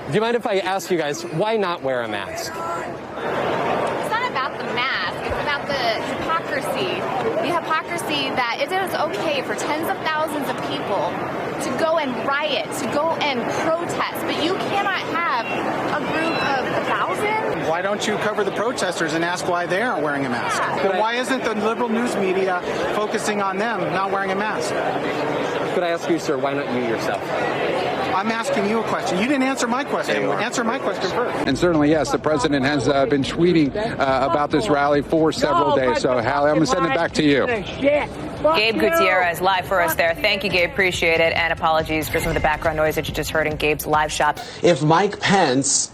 Do you mind if I ask you guys, why not wear a mask? It's not about the mask. It's about the hypocrisy. The hypocrisy that it is okay for tens of thousands of people to go and riot, to go and protest, but you cannot have a group of 1,000. Why don't you cover the protesters and ask why they aren't wearing a mask? Yeah. But why isn't the liberal news media focusing on them not wearing a mask? Could I ask you, sir, why not you yourself? I'm asking you a question. You didn't answer my question. Answer my question first. And certainly, yes, the president has been tweeting about this rally for several days. So, Hallie, I'm going to send it back to you. Gabe Gutierrez live for us there. Thank you, Gabe. Appreciate it. And apologies for some of the background noise that you just heard in Gabe's live shot. If Mike Pence,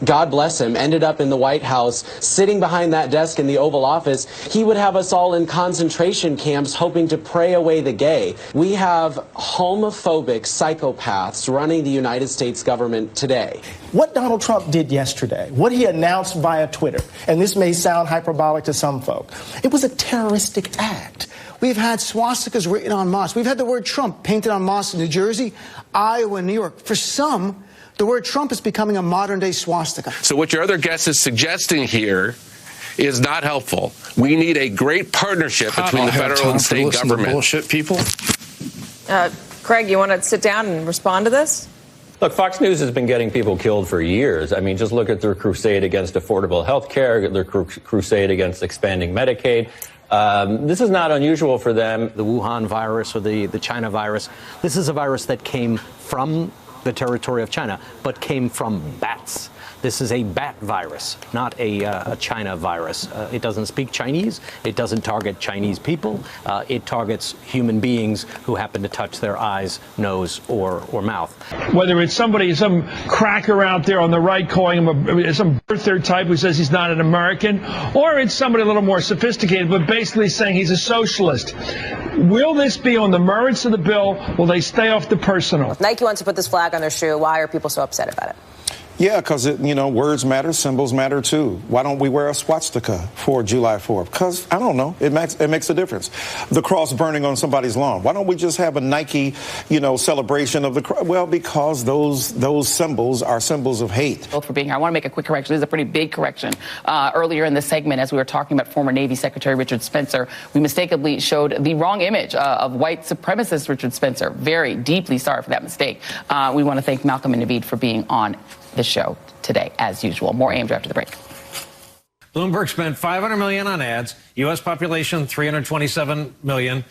God bless him, ended up in the White House, sitting behind that desk in the Oval Office, he would have us all in concentration camps hoping to pray away the gay. We have homophobic psychopaths running the United States government today. What Donald Trump did yesterday, what he announced via Twitter, and this may sound hyperbolic to some folk, it was a terroristic act. We've had swastikas written on mosques. We've had the word Trump painted on mosques in New Jersey, Iowa, and New York. For some, the word Trump is becoming a modern-day swastika. So what your other guest is suggesting here is not helpful. We need a great partnership between the federal and state government. Bullshit people. Craig, you want to sit down and respond to this? Look, Fox News has been getting people killed for years. I mean, just look at their crusade against affordable health care, their crusade against expanding Medicaid. This is not unusual for them. The Wuhan virus or the China virus, this is a virus that came from the territory of China, but came from bats. This is a bat virus, not a China virus. It doesn't speak Chinese. It doesn't target Chinese people. It targets human beings who happen to touch their eyes, nose, or mouth. Whether it's somebody, some cracker out there on the right calling him some birther type who says he's not an American, or it's somebody a little more sophisticated, but basically saying he's a socialist. Will this be on the merits of the bill? Will they stay off the personal? Nike wants to put this flag on their shoe. Why are people so upset about it? Yeah, because, words matter, symbols matter, too. Why don't we wear a swastika for July 4th? Because, I don't know, it makes a difference. The cross burning on somebody's lawn. Why don't we just have a Nike, celebration of the cross? Well, because those symbols are symbols of hate. For being here. I want to make a quick correction. This is a pretty big correction. Earlier in the segment, as we were talking about former Navy Secretary Richard Spencer, we mistakenly showed the wrong image of white supremacist Richard Spencer. Very deeply sorry for that mistake. We want to thank Malcolm and Naveed for being on the show today, as usual. More AMJ after the break. Bloomberg spent $500 million on ads. U.S. population, 327 million.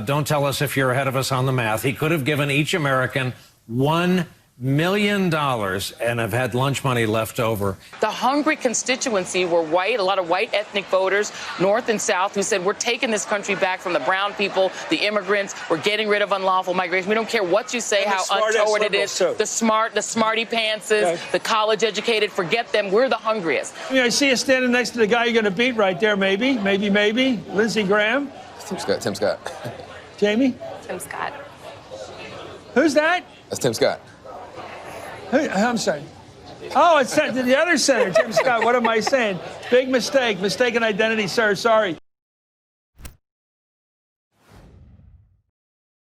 Don't tell us if you're ahead of us on the math. He could have given each American $1 million and have had lunch money left over. The hungry constituency were white, a lot of white ethnic voters, north and south, who said, we're taking this country back from the brown people, the immigrants. We're getting rid of unlawful migration. We don't care what you say, how untoward it is. The smarty pantses, the college educated, forget them. We're the hungriest. I see you standing next to the guy you're going to beat right there, maybe. Lindsey Graham. Tim Scott. Jamie? Tim Scott. Who's that? That's Tim Scott. I'm sorry. Oh, it's the other senator, Tim Scott. What am I saying? Big mistake. Mistaken identity, sir. Sorry.